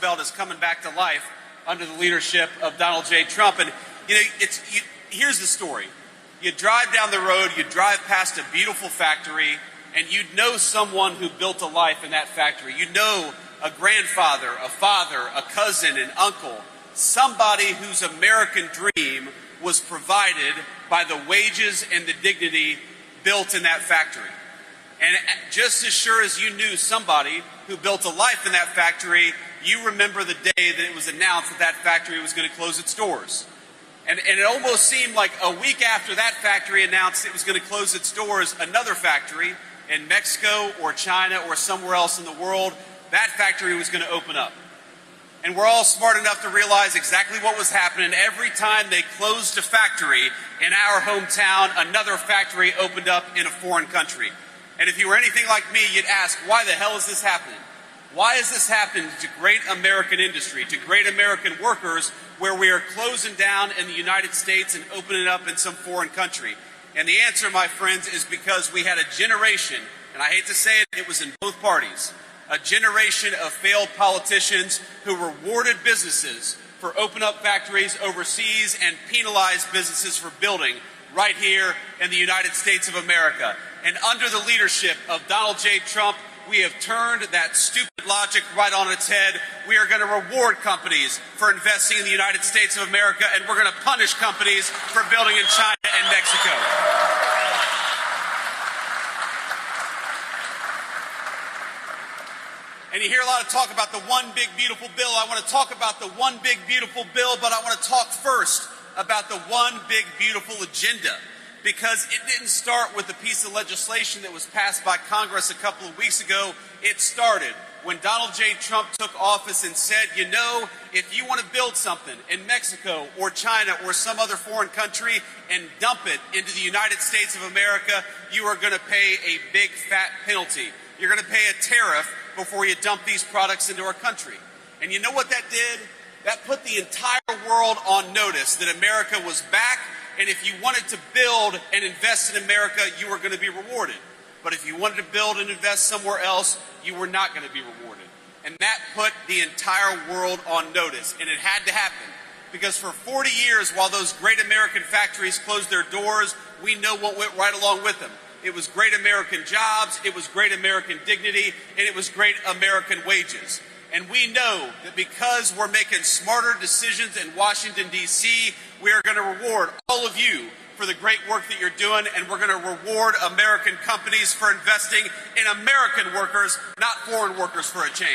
Belt is coming back to life under the leadership of Donald J. Trump. And here's the story. You drive down the road, you drive past a beautiful factory, and you know someone who built a life in that factory. You know a grandfather, a father, a cousin, an uncle, somebody whose American dream was provided by the wages and the dignity built in that factory. And just as sure as you knew somebody who built a life in that factory, you remember the day that it was announced that that factory was going to close its doors. And it almost seemed like a week after that factory announced it was going to close its doors, another factory in Mexico or China or somewhere else in the world, that factory was going to open up. And we're all smart enough to realize exactly what was happening. Every time they closed a factory in our hometown, another factory opened up in a foreign country. And if you were anything like me, you'd ask, why the hell is this happening? Why is this happening to great American industry, to great American workers, where we are closing down in the United States and opening up in some foreign country? And the answer, my friends, is because we had a generation, and I hate to say it, it was in both parties, a generation of failed politicians who rewarded businesses for opening up factories overseas and penalized businesses for building right here in the United States of America. And under the leadership of Donald J. Trump, we have turned that stupid logic right on its head. We are going to reward companies for investing in the United States of America, and we're going to punish companies for building in China and Mexico. And you hear a lot of talk about the one big beautiful bill. I want to talk about the one big beautiful bill, but I want to talk first about the one big beautiful agenda. Because it didn't start with a piece of legislation that was passed by Congress a couple of weeks ago. It started when Donald J. Trump took office and said, you know, if you want to build something in Mexico or China or some other foreign country and dump it into the United States of America, you are going to pay a big fat penalty. You're going to pay a tariff before you dump these products into our country. And you know what that did? That put the entire world on notice that America was back. And if you wanted to build and invest in America, you were going to be rewarded. But if you wanted to build and invest somewhere else, you were not going to be rewarded. And that put the entire world on notice. And it had to happen. Because for 40 years, while those great American factories closed their doors, we know what went right along with them. It was great American jobs, it was great American dignity, and it was great American wages. And we know that because we're making smarter decisions in Washington, D.C., we are going to reward all of you for the great work that you're doing, and we're going to reward American companies for investing in American workers, not foreign workers, for a change.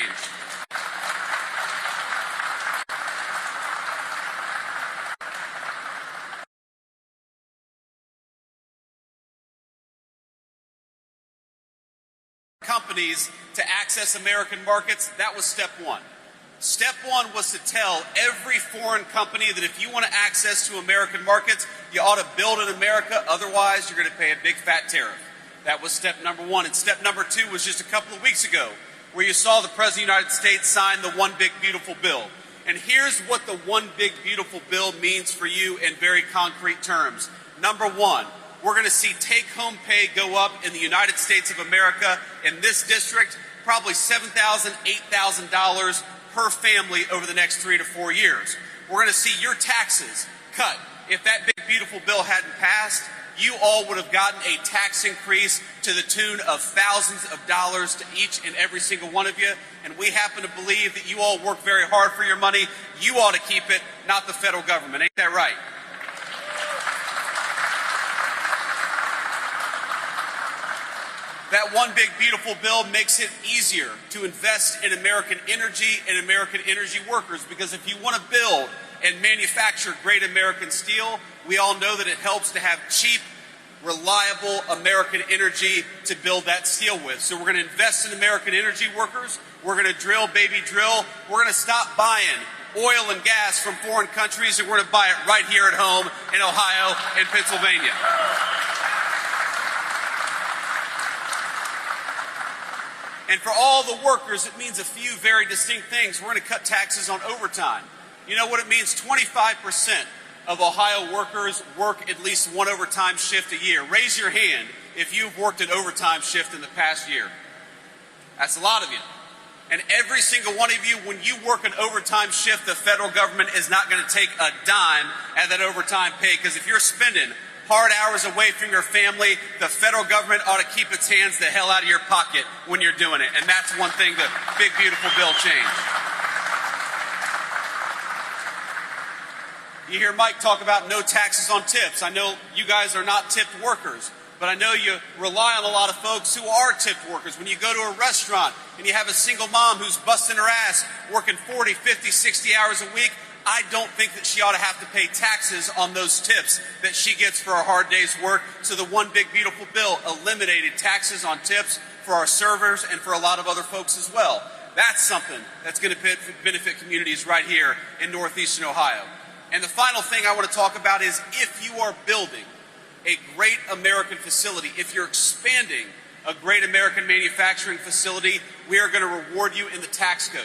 Companies to access American markets, that was step one. Step one was to tell every foreign company that if you want to access to American markets, you ought to build in America, otherwise you're going to pay a big fat tariff. That was step number one. And step number two was just a couple of weeks ago, where you saw the President of the United States sign the One Big Beautiful Bill. And here's what the One Big Beautiful Bill means for you in very concrete terms. Number one, we're going to see take-home pay go up in the United States of America, in this district, probably $7,000, $8,000 per family over the next 3 to 4 years. We're going to see your taxes cut. If that big, beautiful bill hadn't passed, you all would have gotten a tax increase to the tune of thousands of dollars to each and every single one of you. And we happen to believe that you all work very hard for your money. You ought to keep it, not the federal government. Ain't that right? That one big beautiful bill makes it easier to invest in American energy and American energy workers, because if you want to build and manufacture great American steel, we all know that it helps to have cheap, reliable American energy to build that steel with. So we're going to invest in American energy workers. We're going to drill, baby, drill. We're going to stop buying oil and gas from foreign countries, and we're going to buy it right here at home in Ohio and Pennsylvania. And for all the workers, it means a few very distinct things. We're going to cut taxes on overtime. You know what it means? 25% of Ohio workers work at least one overtime shift a year. Raise your hand if you've worked an overtime shift in the past year. That's a lot of you. And every single one of you, when you work an overtime shift, the federal government is not going to take a dime at that overtime pay, because if you're spending hard hours away from your family, the federal government ought to keep its hands the hell out of your pocket when you're doing it. And that's one thing the big, beautiful bill changed. You hear Mike talk about no taxes on tips. I know you guys are not tipped workers, but I know you rely on a lot of folks who are tipped workers. When you go to a restaurant and you have a single mom who's busting her ass, working 40, 50, 60 hours a week, I don't think that she ought to have to pay taxes on those tips that she gets for a hard day's work. So the one big, beautiful bill eliminated taxes on tips for our servers and for a lot of other folks as well. That's something that's going to benefit communities right here in northeastern Ohio. And the final thing I want to talk about is, if you are building a great American facility, if you're expanding a great American manufacturing facility, we are going to reward you in the tax code.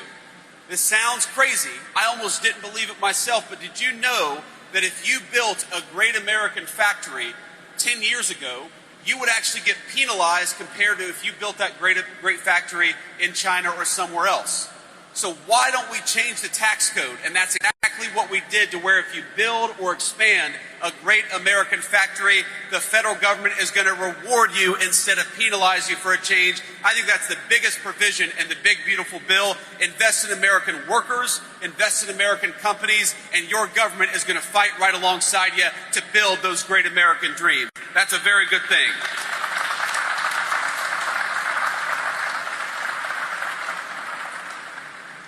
This sounds crazy. I almost didn't believe it myself, but did you know that if you built a great American factory 10 years ago, you would actually get penalized compared to if you built that great factory in China or somewhere else? So why don't we change the tax code? And that's exactly what we did, to where if you build or expand a great American factory, the federal government is going to reward you instead of penalize you for a change. I think that's the biggest provision in the big, beautiful bill. Invest in American workers, invest in American companies, and your government is going to fight right alongside you to build those great American dreams. That's a very good thing.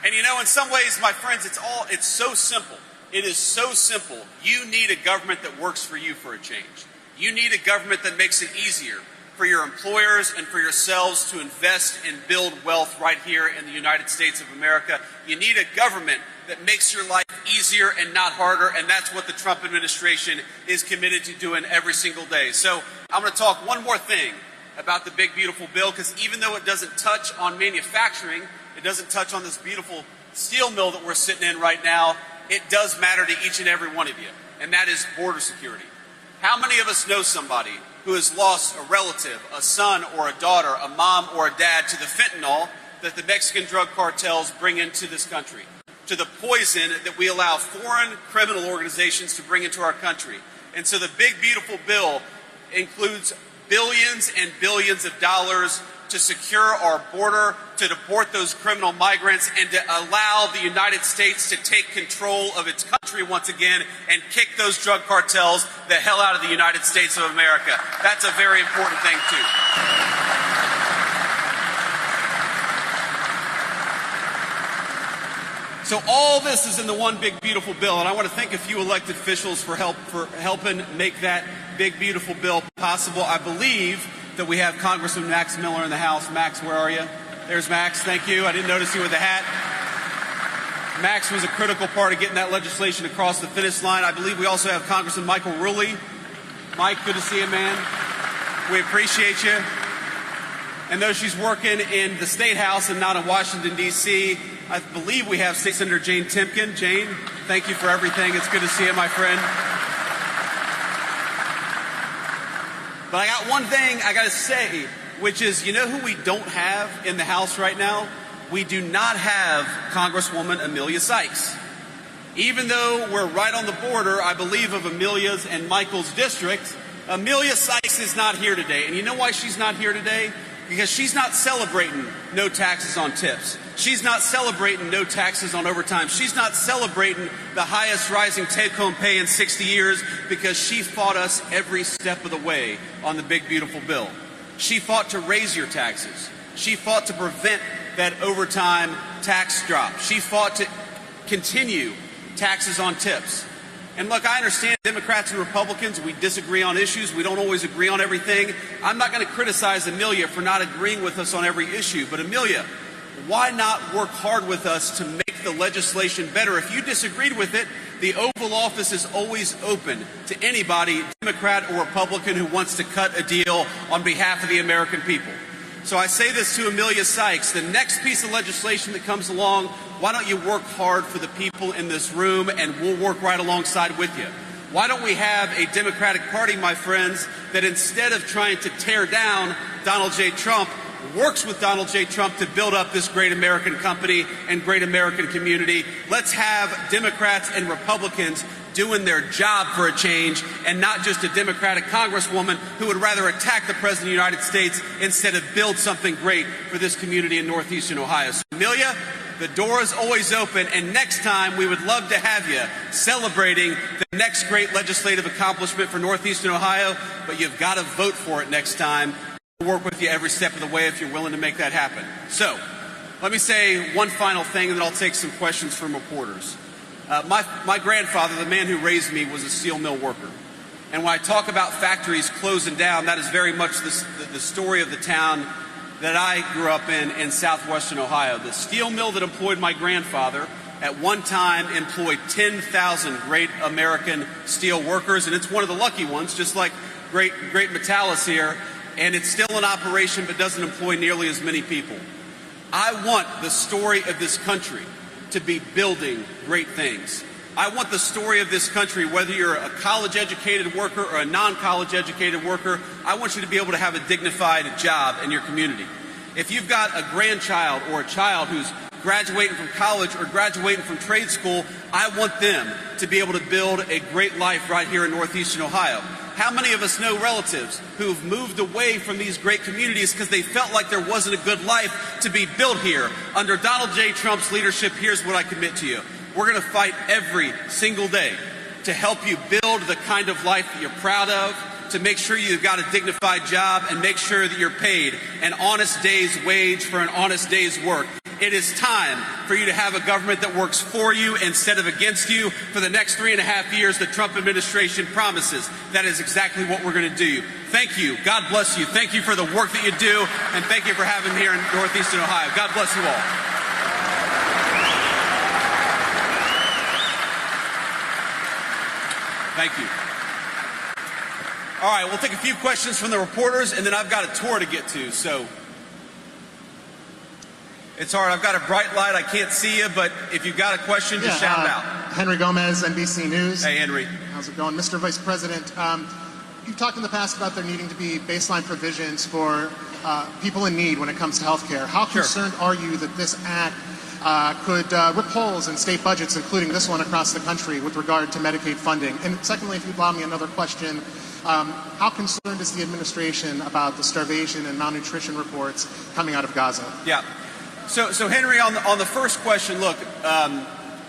And you know, in some ways, my friends, it's so simple. It is so simple. You need a government that works for you for a change. You need a government that makes it easier for your employers and for yourselves to invest and build wealth right here in the United States of America. You need a government that makes your life easier and not harder, and that's what the Trump administration is committed to doing every single day. So I'm going to talk one more thing about the big, beautiful bill, because even though it doesn't touch on manufacturing, it doesn't touch on this beautiful steel mill that we're sitting in right now, it does matter to each and every one of you, and that is border security. How many of us know somebody who has lost a relative, a son or a daughter, a mom or a dad, to the fentanyl that the Mexican drug cartels bring into this country, to the poison that we allow foreign criminal organizations to bring into our country? And so the big, beautiful bill includes billions and billions of dollars to secure our border, to deport those criminal migrants, and to allow the United States to take control of its country once again and kick those drug cartels the hell out of the United States of America. That's a very important thing, too. So all this is in the one big, beautiful bill, and I want to thank a few elected officials for helping make that big, beautiful bill possible. I believe that we have Congressman Max Miller in the House. Max, where are you? There's Max. Thank you. I didn't notice you with the hat. Max was a critical part of getting that legislation across the finish line. I believe we also have Congressman Michael Rulli. Mike, good to see you, man. We appreciate you. And though she's working in the State House and not in Washington, D.C., I believe we have State Senator Jane Timken. Jane, thank you for everything. It's good to see you, my friend. But I got one thing I got to say, which is, you know who we don't have in the House right now? We do not have Congresswoman Amelia Sykes. Even though we're right on the border, I believe, of Amelia's and Michael's district, Amelia Sykes is not here today. And you know why she's not here today? Because she's not celebrating no taxes on tips. She's not celebrating no taxes on overtime. She's not celebrating the highest rising take-home pay in 60 years, because she fought us every step of the way on the big, beautiful bill. She fought to raise your taxes. She fought to prevent that overtime tax drop. She fought to continue taxes on tips. And look, I understand Democrats and Republicans, we disagree on issues. We don't always agree on everything. I'm not going to criticize Amelia for not agreeing with us on every issue. But Amelia, why not work hard with us to make the legislation better? If you disagreed with it, the Oval Office is always open to anybody, Democrat or Republican, who wants to cut a deal on behalf of the American people. So I say this to Amelia Sykes: the next piece of legislation that comes along, why don't you work hard for the people in this room, and we'll work right alongside with you. Why don't we have a Democratic Party, my friends, that instead of trying to tear down Donald J. Trump, works with Donald J. Trump to build up this great American company and great American community. Let's have Democrats and Republicans doing their job for a change, and not just a Democratic congresswoman who would rather attack the President of the United States instead of build something great for this community in northeastern Ohio. So, Amelia, the door is always open, and next time we would love to have you celebrating the next great legislative accomplishment for northeastern Ohio, but you've got to vote for it next time. We'll work with you every step of the way if you're willing to make that happen. So, let me say one final thing, and then I'll take some questions from reporters. My grandfather, the man who raised me, was a steel mill worker. And when I talk about factories closing down, that is very much the story of the town that I grew up in southwestern Ohio. The steel mill that employed my grandfather at one time employed 10,000 great American steel workers, and it's one of the lucky ones, just like great Metallus here, and it's still in operation but doesn't employ nearly as many people. I want the story of this country to be building great things. I want the story of this country, whether you're a college-educated worker or a non-college-educated worker, I want you to be able to have a dignified job in your community. If you've got a grandchild or a child who's graduating from college or graduating from trade school, I want them to be able to build a great life right here in northeastern Ohio. How many of us know relatives who've moved away from these great communities because they felt like there wasn't a good life to be built here? Under Donald J. Trump's leadership, here's what I commit to you. We're going to fight every single day to help you build the kind of life that you're proud of, to make sure you've got a dignified job, and make sure that you're paid an honest day's wage for an honest day's work. It is time for you to have a government that works for you instead of against you for the next 3.5 years the Trump administration promises. That is exactly what we're going to do. Thank you. God bless you. Thank you for the work that you do, and thank you for having me here in northeastern Ohio. God bless you all. Thank you. All right, we'll take a few questions from the reporters, and then I've got a tour to get to, so it's hard. I've got a bright light. I can't see you, but if you've got a question, just shout it out. Henry Gomez, NBC News. Hey, Henry. How's it going? Mr. Vice President, you've talked in the past about there needing to be baseline provisions for people in need when it comes to health care. How concerned are you that this act could rip holes in state budgets, including this one across the country, with regard to Medicaid funding? And secondly, if you'd allow me another question, how concerned is the administration about the starvation and malnutrition reports coming out of Gaza? Yeah. So Henry, on the first question, look,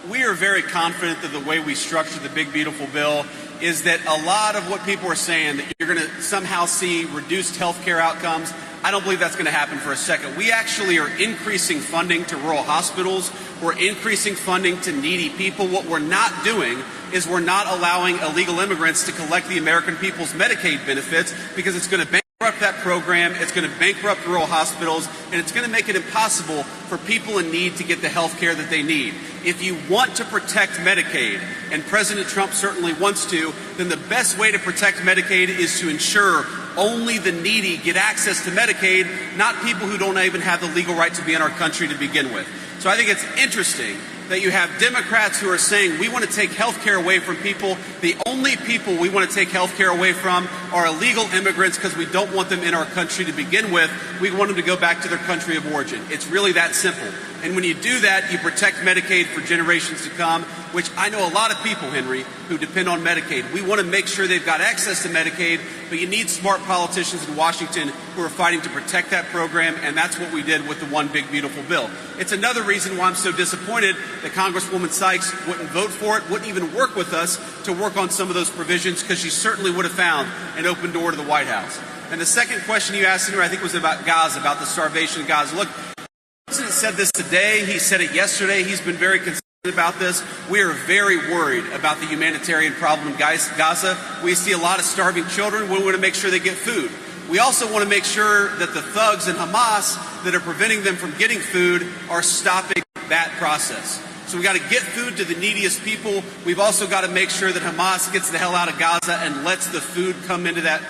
we are very confident that the way we structured the big, beautiful bill is that a lot of what people are saying, that you're going to somehow see reduced health care outcomes, I don't believe that's going to happen for a second. We actually are increasing funding to rural hospitals. We're increasing funding to needy people. What we're not doing is we're not allowing illegal immigrants to collect the American people's Medicaid benefits, because it's going to bankrupt that program, it's going to bankrupt rural hospitals, and it's going to make it impossible for people in need to get the health care that they need. If you want to protect Medicaid, and President Trump certainly wants to, then the best way to protect Medicaid is to ensure only the needy get access to Medicaid, not people who don't even have the legal right to be in our country to begin with. So I think it's interesting that you have Democrats who are saying we want to take health care away from people. The only people we want to take health care away from are illegal immigrants, because we don't want them in our country to begin with. We want them to go back to their country of origin. It's really that simple. And when you do that, you protect Medicaid for generations to come, which I know a lot of people, Henry, who depend on Medicaid. We want to make sure they've got access to Medicaid, but you need smart politicians in Washington who are fighting to protect that program, and that's what we did with the One Big Beautiful Bill. It's another reason why I'm so disappointed that Congresswoman Sykes wouldn't vote for it, wouldn't even work with us to work on some of those provisions, because she certainly would have found an open door to the White House. And the second question you asked, Henry, I think was about Gaza, about the starvation of Gaza. Look, the President said this today. He said it yesterday. He's been very concerned about this. We are very worried about the humanitarian problem in Gaza. We see a lot of starving children. We want to make sure they get food. We also want to make sure that the thugs in Hamas that are preventing them from getting food are stopping that process. So we got to get food to the neediest people. We've also got to make sure that Hamas gets the hell out of Gaza and lets the food come into that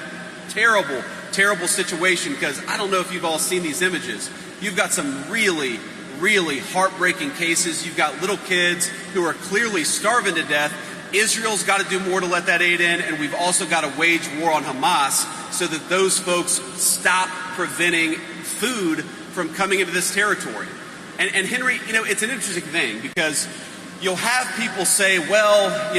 terrible, terrible situation, because I don't know if you've all seen these images. You've got some really, really heartbreaking cases. You've got little kids who are clearly starving to death. Israel's got to do more to let that aid in, and we've also got to wage war on Hamas so that those folks stop preventing food from coming into this territory. And Henry, it's an interesting thing because you'll have people say, well,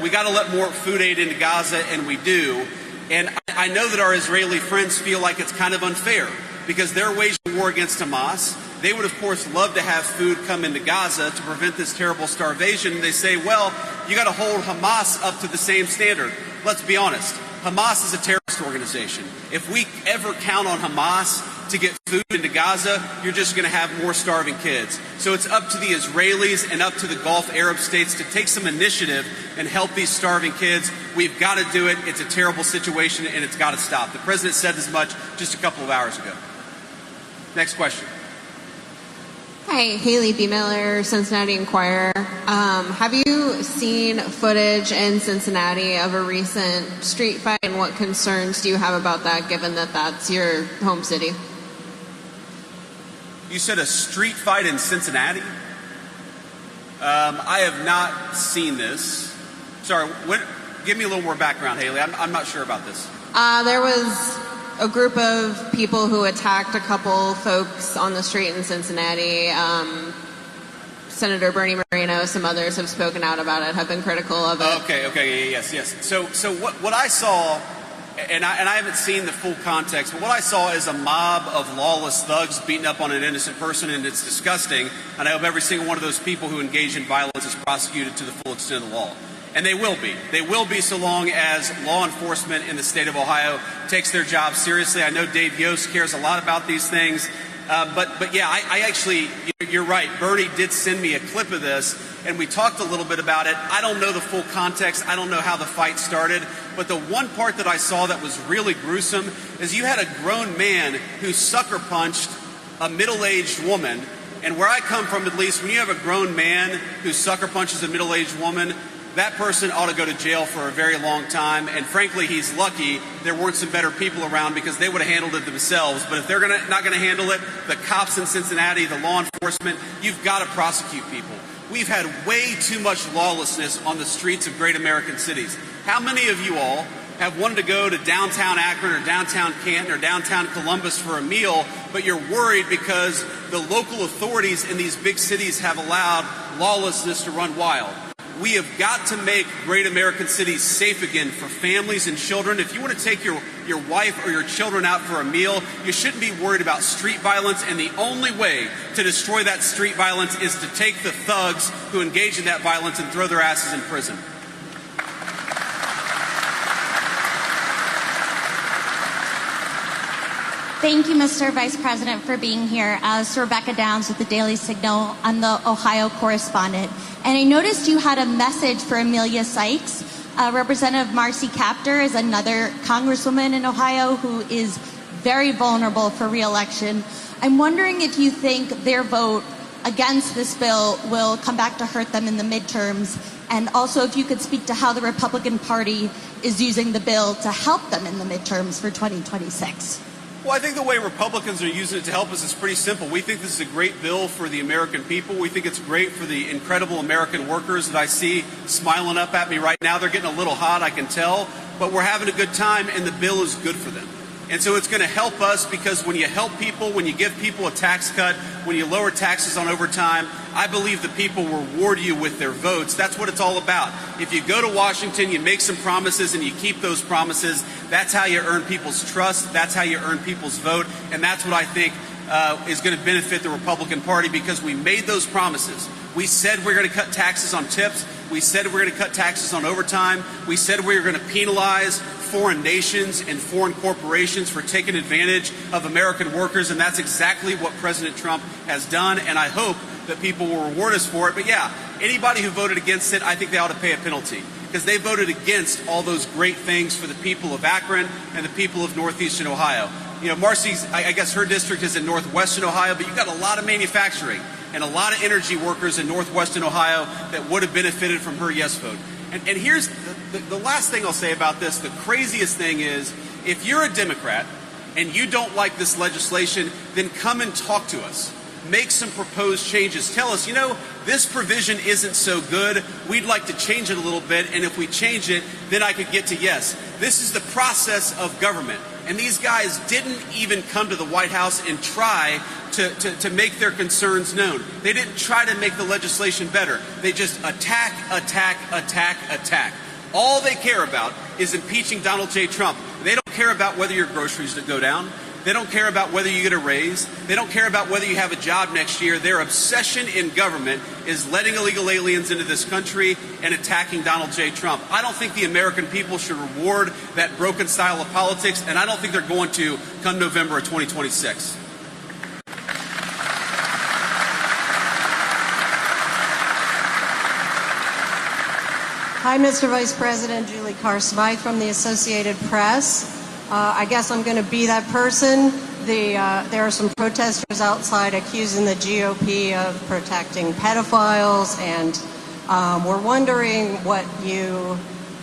we got to let more food aid into Gaza, and we do. And I know that our Israeli friends feel like it's kind of unfair because they're waging war against Hamas. They would, of course, love to have food come into Gaza to prevent this terrible starvation. They say, well, you got to hold Hamas up to the same standard. Let's be honest. Hamas is a terrorist organization. If we ever count on Hamas to get food into Gaza, you're just going to have more starving kids. So it's up to the Israelis and up to the Gulf Arab states to take some initiative and help these starving kids. We've got to do it. It's a terrible situation, and it's got to stop. The president said as much just a couple of hours ago. Next question. Hi, Haley B. Miller, Cincinnati Enquirer. Have you seen footage in Cincinnati of a recent street fight, and what concerns do you have about that, given that that's your home city? You said a street fight in Cincinnati? I have not seen this. Sorry, give me a little more background, Haley. I'm not sure about this. There was a group of people who attacked a couple folks on the street in Cincinnati. Senator Bernie Moreno, some others have spoken out about it, have been critical of it. Okay, yes. So what I saw, and I haven't seen the full context, but what I saw is a mob of lawless thugs beating up on an innocent person, and it's disgusting. And I hope every single one of those people who engage in violence is prosecuted to the full extent of the law. And they will be. They will be so long as law enforcement in the state of Ohio takes their job seriously. I know Dave Yost cares a lot about these things. But yeah, I actually, you're right. Bernie did send me a clip of this, and we talked a little bit about it. I don't know the full context. I don't know how the fight started. But the one part that I saw that was really gruesome is you had a grown man who sucker punched a middle-aged woman. And where I come from, at least, when you have a grown man who sucker punches a middle-aged woman, that person ought to go to jail for a very long time. And frankly, he's lucky there weren't some better people around because they would have handled it themselves. But if they're not going to handle it, the cops in Cincinnati, the law enforcement, you've got to prosecute people. We've had way too much lawlessness on the streets of great American cities. How many of you all have wanted to go to downtown Akron or downtown Canton or downtown Columbus for a meal, but you're worried because the local authorities in these big cities have allowed lawlessness to run wild? We have got to make great American cities safe again for families and children. If you want to take your wife or your children out for a meal, you shouldn't be worried about street violence. And the only way to destroy that street violence is to take the thugs who engage in that violence and throw their asses in prison. Thank you, Mr. Vice President, for being here. It's Rebecca Downs with the Daily Signal. I'm the Ohio correspondent. And I noticed you had a message for Amelia Sykes. Representative Marcy Kaptur is another congresswoman in Ohio who is very vulnerable for re-election. I'm wondering if you think their vote against this bill will come back to hurt them in the midterms, and also if you could speak to how the Republican Party is using the bill to help them in the midterms for 2026. Well, I think the way Republicans are using it to help us is pretty simple. We think this is a great bill for the American people. We think it's great for the incredible American workers that I see smiling up at me right now. They're getting a little hot, I can tell, but we're having a good time, and the bill is good for them. And so it's going to help us because when you help people, when you give people a tax cut, when you lower taxes on overtime, I believe the people reward you with their votes. That's what it's all about. If you go to Washington, you make some promises and you keep those promises, that's how you earn people's trust. That's how you earn people's vote. And that's what I think is going to benefit the Republican Party because we made those promises. We said we're going to cut taxes on tips. We said we're going to cut taxes on overtime. We said we were going to penalize foreign nations and foreign corporations for taking advantage of American workers, and that's exactly what President Trump has done, and I hope that people will reward us for it. But yeah, anybody who voted against it, I think they ought to pay a penalty because they voted against all those great things for the people of Akron and the people of northeastern Ohio. You know, Marcy's, I guess her district is in northwestern Ohio, but you've got a lot of manufacturing and a lot of energy workers in northwestern Ohio that would have benefited from her yes vote. And here's the last thing I'll say about this. The craziest thing is, if you're a Democrat and you don't like this legislation, then come and talk to us. make some proposed changes. Tell us, this provision isn't so good. We'd like to change it a little bit, and if we change it, then I could get to yes. This is the process of government. And these guys didn't even come to the White House and try to make their concerns known. They didn't try to make the legislation better. They just attack. All they care about is impeaching Donald J. Trump. They don't care about whether your groceries go down. They don't care about whether you get a raise. They don't care about whether you have a job next year. Their obsession in government is letting illegal aliens into this country and attacking Donald J. Trump. I don't think the American people should reward that broken style of politics, and I don't think they're going to come November of 2026. Hi, Mr. Vice President. Julie Carr-Smythe from the Associated Press. I guess I'm going to be that person. There are some protesters outside accusing the GOP of protecting pedophiles, and we're wondering what you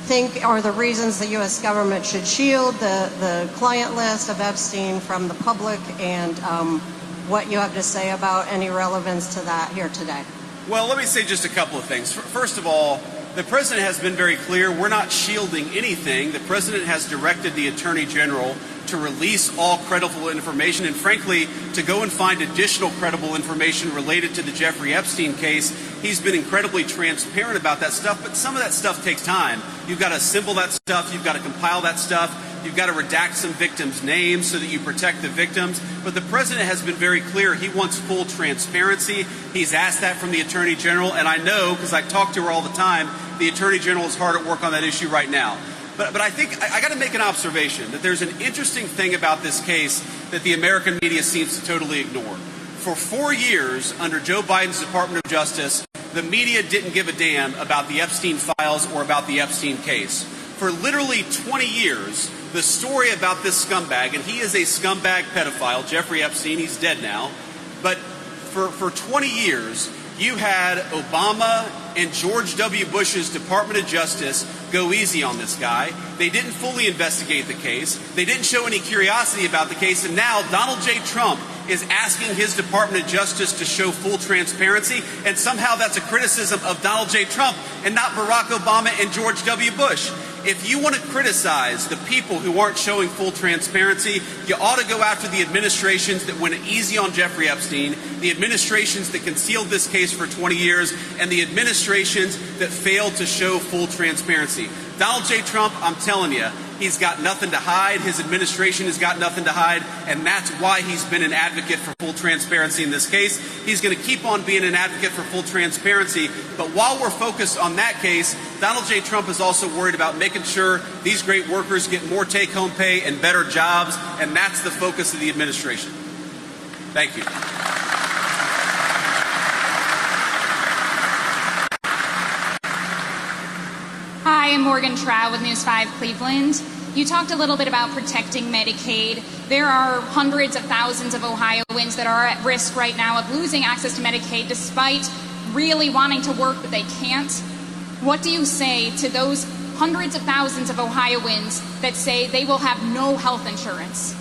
think are the reasons the U.S. government should shield the client list of Epstein from the public, and what you have to say about any relevance to that here today. Well, let me say just a couple of things. First of all, the president has been very clear. We're not shielding anything. The president has directed the attorney general to release all credible information and, frankly, to go and find additional credible information related to the Jeffrey Epstein case. He's been incredibly transparent about that stuff, but some of that stuff takes time. You've got to assemble that stuff. You've got to compile that stuff. You've got to redact some victims' names so that you protect the victims. But the president has been very clear. He wants full transparency. He's asked that from the attorney general, and I know, because I talk to her all the time, the attorney general is hard at work on that issue right now. But I think I got to make an observation that there's an interesting thing about this case that the American media seems to totally ignore. For 4 years, under Joe Biden's Department of Justice, the media didn't give a damn about the Epstein files or about the Epstein case. For literally 20 years, the story about this scumbag, and he is a scumbag pedophile, Jeffrey Epstein, he's dead now, but for 20 years, you had Obama and George W. Bush's Department of Justice go easy on this guy. They didn't fully investigate the case. They didn't show any curiosity about the case. And now Donald J. Trump is asking his Department of Justice to show full transparency. And somehow that's a criticism of Donald J. Trump and not Barack Obama and George W. Bush. If you want to criticize the people who aren't showing full transparency, you ought to go after the administrations that went easy on Jeffrey Epstein, the administrations that concealed this case for 20 years, and the administrations that failed to show full transparency. Donald J. Trump, I'm telling you, he's got nothing to hide. His administration has got nothing to hide, and that's why he's been an advocate for full transparency in this case. He's going to keep on being an advocate for full transparency, but while we're focused on that case, Donald J. Trump is also worried about making sure these great workers get more take-home pay and better jobs, and that's the focus of the administration. Thank you. Hi, I'm Morgan Trout with News 5 Cleveland. You talked a little bit about protecting Medicaid. There are hundreds of thousands of Ohioans that are at risk right now of losing access to Medicaid despite really wanting to work, but they can't. What do you say to those hundreds of thousands of Ohioans that say they will have no health insurance?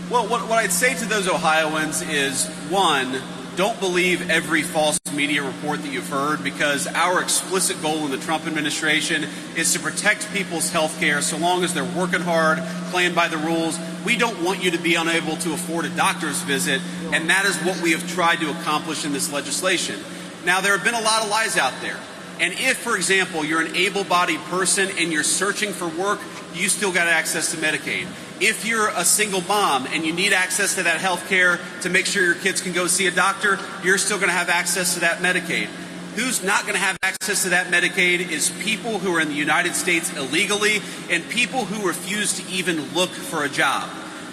Well, what I'd say to those Ohioans is, one, don't believe every false media report that you've heard, because our explicit goal in the Trump administration is to protect people's health care so long as they're working hard, playing by the rules. We don't want you to be unable to afford a doctor's visit, and that is what we have tried to accomplish in this legislation. Now, there have been a lot of lies out there. And if, for example, you're an able-bodied person and you're searching for work, you still got access to Medicaid. If you're a single mom and you need access to that health care to make sure your kids can go see a doctor, you're still going to have access to that Medicaid. Who's not going to have access to that Medicaid is people who are in the United States illegally and people who refuse to even look for a job.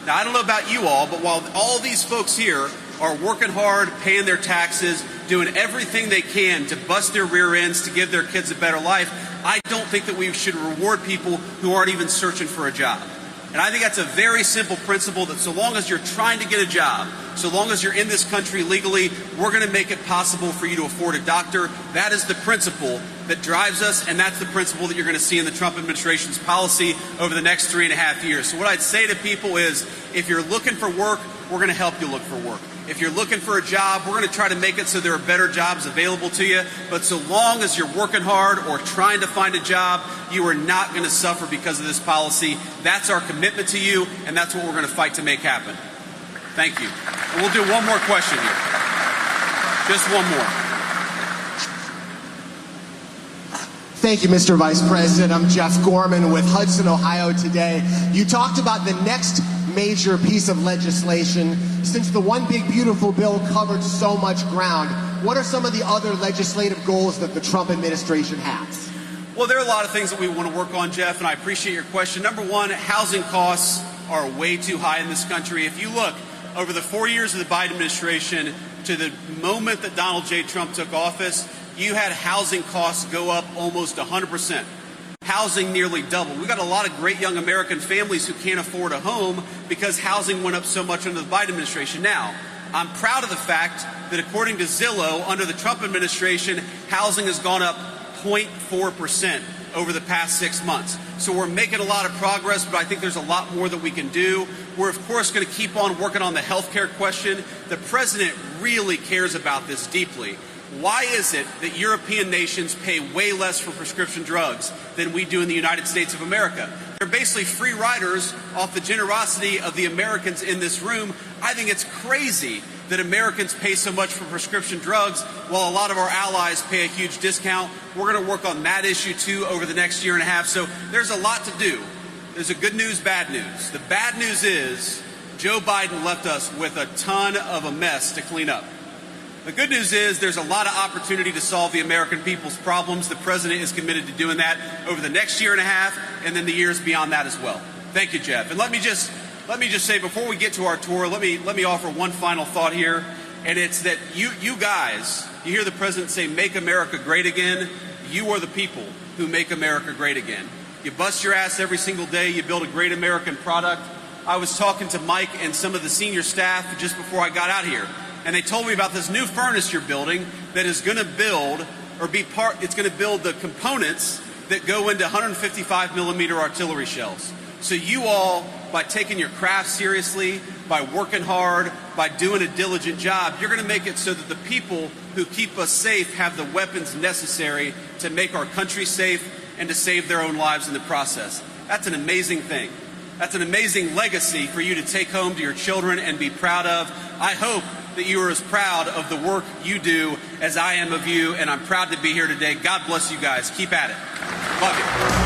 Now, I don't know about you all, but while all these folks here are working hard, paying their taxes, doing everything they can to bust their rear ends to give their kids a better life, I don't think that we should reward people who aren't even searching for a job. And I think that's a very simple principle, that so long as you're trying to get a job, so long as you're in this country legally, we're going to make it possible for you to afford a doctor. That is the principle that drives us, and that's the principle that you're going to see in the Trump administration's policy over the next 3.5 years. So what I'd say to people is, if you're looking for work, we're going to help you look for work. If you're looking for a job, we're going to try to make it so there are better jobs available to you. But so long as you're working hard or trying to find a job, you are not going to suffer because of this policy. That's our commitment to you, and that's what we're going to fight to make happen. Thank you. And we'll do one more question here. Just one more. Thank you, Mr. Vice President. I'm Jeff Gorman with Hudson, Ohio Today. You talked about the next major piece of legislation. Since the One Big Beautiful Bill covered so much ground, what are some of the other legislative goals that the Trump administration has? Well, there are a lot of things that we want to work on, Jeff, and I appreciate your question. Number one, housing costs are way too high in this country. If you look over the 4 years of the Biden administration to the moment that Donald J. Trump took office, you had housing costs go up almost 100%. Housing nearly doubled. We've got a lot of great young American families who can't afford a home because housing went up so much under the Biden administration. Now, I'm proud of the fact that according to Zillow, under the Trump administration, housing has gone up 0.4% over the past 6 months. So we're making a lot of progress, but I think there's a lot more that we can do. We're, of course, going to keep on working on the health care question. The president really cares about this deeply. Why is it that European nations pay way less for prescription drugs than we do in the United States of America? They're basically free riders off the generosity of the Americans in this room. I think it's crazy that Americans pay so much for prescription drugs while a lot of our allies pay a huge discount. We're going to work on that issue too over the next year and a half. So there's a lot to do. There's a good news, bad news. The bad news is Joe Biden left us with a ton of a mess to clean up. The good news is there's a lot of opportunity to solve the American people's problems. The president is committed to doing that over the next year and a half and then the years beyond that as well. Thank you, Jeff. And let me just say before we get to our tour, let me offer one final thought here, and it's that you guys, you hear the president say, "Make America great again." You are the people who make America great again. You bust your ass every single day. You build a great American product. I was talking to Mike and some of the senior staff just before I got out here, and they told me about this new furnace you're building that is going to build it's going to build the components that go into 155 millimeter artillery shells. So you all, by taking your craft seriously, by working hard, by doing a diligent job, you're going to make it so that the people who keep us safe have the weapons necessary to make our country safe and to save their own lives in the process. That's an amazing thing. That's an amazing legacy for you to take home to your children and be proud of. I hope that you are as proud of the work you do as I am of you, and I'm proud to be here today. God bless you guys. Keep at it. Love you.